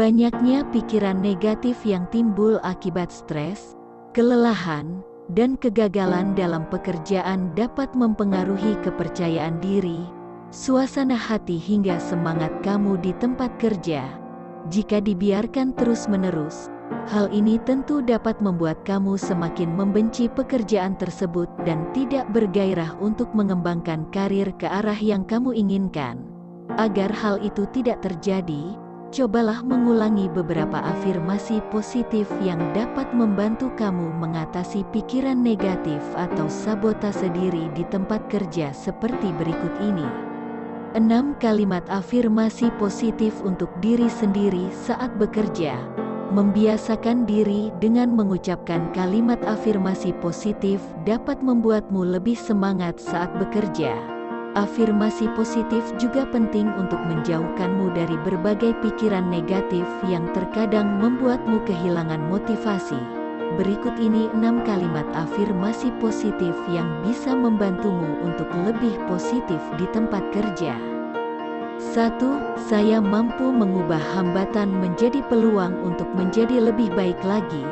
Banyaknya pikiran negatif yang timbul akibat stres, kelelahan, dan kegagalan dalam pekerjaan dapat mempengaruhi kepercayaan diri, suasana hati hingga semangat kamu di tempat kerja. Jika dibiarkan terus-menerus, hal ini tentu dapat membuat kamu semakin membenci pekerjaan tersebut dan tidak bergairah untuk mengembangkan karir ke arah yang kamu inginkan. Agar hal itu tidak terjadi, cobalah mengulangi beberapa afirmasi positif yang dapat membantu kamu mengatasi pikiran negatif atau sabotase diri di tempat kerja seperti berikut ini. 6 kalimat afirmasi positif untuk diri sendiri saat bekerja. Membiasakan diri dengan mengucapkan kalimat afirmasi positif dapat membuatmu lebih semangat saat bekerja. Afirmasi positif juga penting untuk menjauhkanmu dari berbagai pikiran negatif yang terkadang membuatmu kehilangan motivasi. Berikut ini 6 kalimat afirmasi positif yang bisa membantumu untuk lebih positif di tempat kerja. 1. Saya mampu mengubah hambatan menjadi peluang untuk menjadi lebih baik lagi.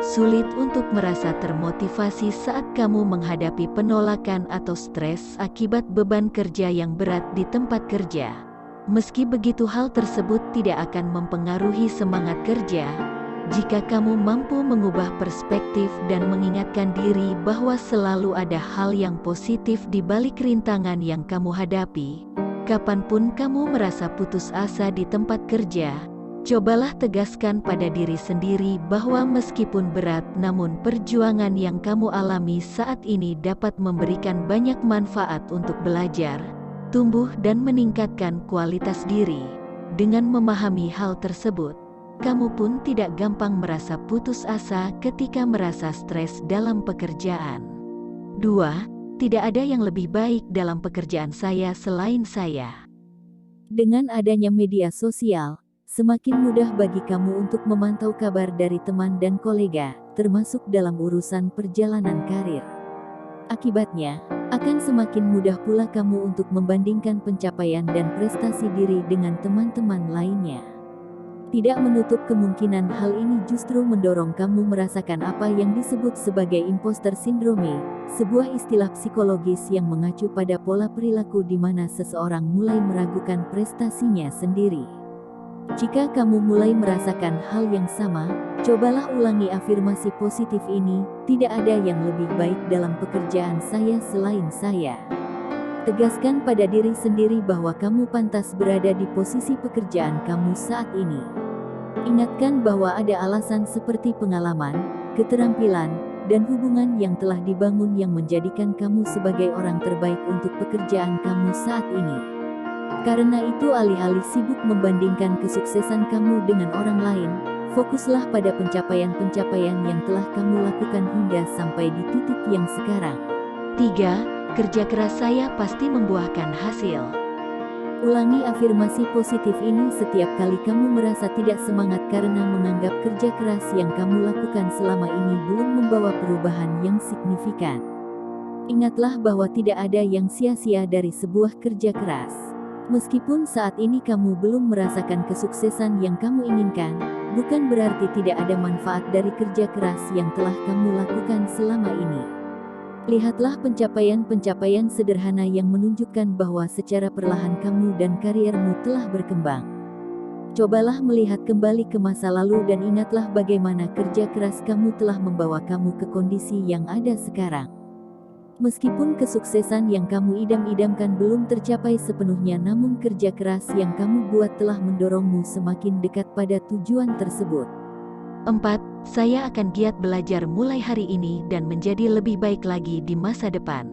Sulit untuk merasa termotivasi saat kamu menghadapi penolakan atau stres akibat beban kerja yang berat di tempat kerja. Meski begitu, hal tersebut tidak akan mempengaruhi semangat kerja. Jika kamu mampu mengubah perspektif dan mengingatkan diri bahwa selalu ada hal yang positif di balik rintangan yang kamu hadapi, kapanpun kamu merasa putus asa di tempat kerja, cobalah tegaskan pada diri sendiri bahwa meskipun berat, namun perjuangan yang kamu alami saat ini dapat memberikan banyak manfaat untuk belajar, tumbuh dan meningkatkan kualitas diri. Dengan memahami hal tersebut, kamu pun tidak gampang merasa putus asa ketika merasa stres dalam pekerjaan. 2. Tidak ada yang lebih baik dalam pekerjaan saya selain saya. Dengan adanya media sosial, semakin mudah bagi kamu untuk memantau kabar dari teman dan kolega, termasuk dalam urusan perjalanan karir. Akibatnya, akan semakin mudah pula kamu untuk membandingkan pencapaian dan prestasi diri dengan teman-teman lainnya. Tidak menutup kemungkinan hal ini justru mendorong kamu merasakan apa yang disebut sebagai imposter syndrome, sebuah istilah psikologis yang mengacu pada pola perilaku di mana seseorang mulai meragukan prestasinya sendiri. Jika kamu mulai merasakan hal yang sama, cobalah ulangi afirmasi positif ini, tidak ada yang lebih baik dalam pekerjaan saya selain saya. Tegaskan pada diri sendiri bahwa kamu pantas berada di posisi pekerjaan kamu saat ini. Ingatkan bahwa ada alasan seperti pengalaman, keterampilan, dan hubungan yang telah dibangun yang menjadikan kamu sebagai orang terbaik untuk pekerjaan kamu saat ini. Karena itu, alih-alih sibuk membandingkan kesuksesan kamu dengan orang lain, fokuslah pada pencapaian-pencapaian yang telah kamu lakukan hingga sampai di titik yang sekarang. 3. Kerja keras saya pasti membuahkan hasil. Ulangi afirmasi positif ini setiap kali kamu merasa tidak semangat karena menganggap kerja keras yang kamu lakukan selama ini belum membawa perubahan yang signifikan. Ingatlah bahwa tidak ada yang sia-sia dari sebuah kerja keras. Meskipun saat ini kamu belum merasakan kesuksesan yang kamu inginkan, bukan berarti tidak ada manfaat dari kerja keras yang telah kamu lakukan selama ini. Lihatlah pencapaian-pencapaian sederhana yang menunjukkan bahwa secara perlahan kamu dan kariermu telah berkembang. Cobalah melihat kembali ke masa lalu dan ingatlah bagaimana kerja keras kamu telah membawa kamu ke kondisi yang ada sekarang. Meskipun kesuksesan yang kamu idam-idamkan belum tercapai sepenuhnya, namun kerja keras yang kamu buat telah mendorongmu semakin dekat pada tujuan tersebut. 4. Saya akan giat belajar mulai hari ini dan menjadi lebih baik lagi di masa depan.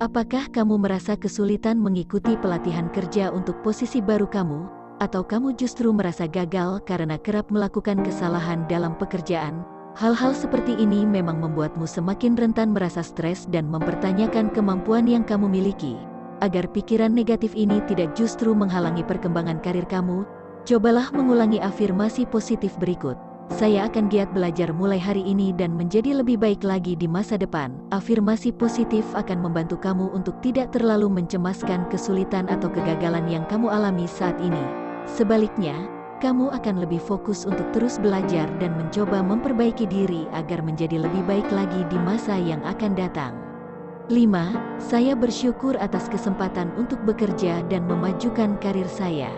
Apakah kamu merasa kesulitan mengikuti pelatihan kerja untuk posisi baru kamu, atau kamu justru merasa gagal karena kerap melakukan kesalahan dalam pekerjaan? Hal-hal seperti ini memang membuatmu semakin rentan merasa stres dan mempertanyakan kemampuan yang kamu miliki. Agar pikiran negatif ini tidak justru menghalangi perkembangan karir kamu, cobalah mengulangi afirmasi positif berikut. Saya akan giat belajar mulai hari ini dan menjadi lebih baik lagi di masa depan. Afirmasi positif akan membantu kamu untuk tidak terlalu mencemaskan kesulitan atau kegagalan yang kamu alami saat ini. Sebaliknya, kamu akan lebih fokus untuk terus belajar dan mencoba memperbaiki diri agar menjadi lebih baik lagi di masa yang akan datang. 5. Saya bersyukur atas kesempatan untuk bekerja dan memajukan karir saya.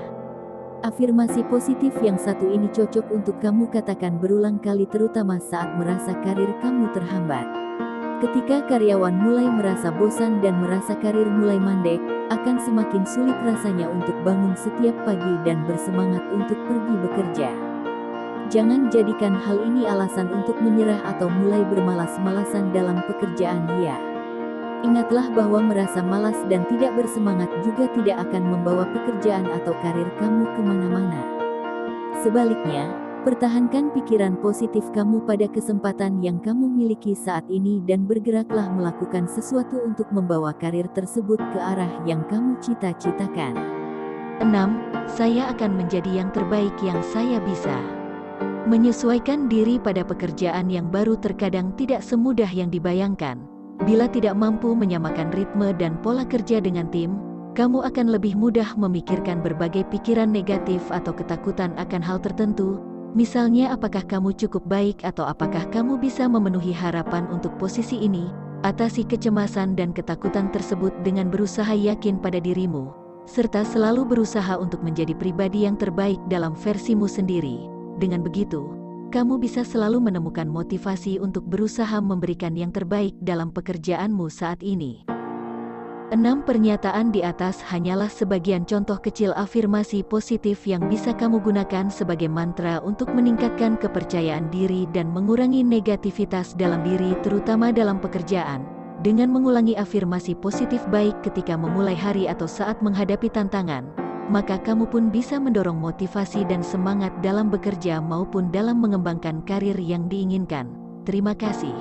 Afirmasi positif yang satu ini cocok untuk kamu katakan berulang kali terutama saat merasa karir kamu terhambat. Ketika karyawan mulai merasa bosan dan merasa karir mulai mandek, akan semakin sulit rasanya untuk bangun setiap pagi dan bersemangat untuk pergi bekerja. Jangan jadikan hal ini alasan untuk menyerah atau mulai bermalas-malasan dalam pekerjaan ya. Ingatlah bahwa merasa malas dan tidak bersemangat juga tidak akan membawa pekerjaan atau karir kamu kemana-mana. Sebaliknya, pertahankan pikiran positif kamu pada kesempatan yang kamu miliki saat ini dan bergeraklah melakukan sesuatu untuk membawa karir tersebut ke arah yang kamu cita-citakan. 6. Saya akan menjadi yang terbaik yang saya bisa. Menyesuaikan diri pada pekerjaan yang baru terkadang tidak semudah yang dibayangkan. Bila tidak mampu menyamakan ritme dan pola kerja dengan tim, kamu akan lebih mudah memikirkan berbagai pikiran negatif atau ketakutan akan hal tertentu, misalnya apakah kamu cukup baik atau apakah kamu bisa memenuhi harapan untuk posisi ini. Atasi kecemasan dan ketakutan tersebut dengan berusaha yakin pada dirimu, serta selalu berusaha untuk menjadi pribadi yang terbaik dalam versimu sendiri. Dengan begitu, kamu bisa selalu menemukan motivasi untuk berusaha memberikan yang terbaik dalam pekerjaanmu saat ini. 6 pernyataan di atas hanyalah sebagian contoh kecil afirmasi positif yang bisa kamu gunakan sebagai mantra untuk meningkatkan kepercayaan diri dan mengurangi negativitas dalam diri terutama dalam pekerjaan. Dengan mengulangi afirmasi positif baik ketika memulai hari atau saat menghadapi tantangan, maka kamu pun bisa mendorong motivasi dan semangat dalam bekerja maupun dalam mengembangkan karir yang diinginkan. Terima kasih.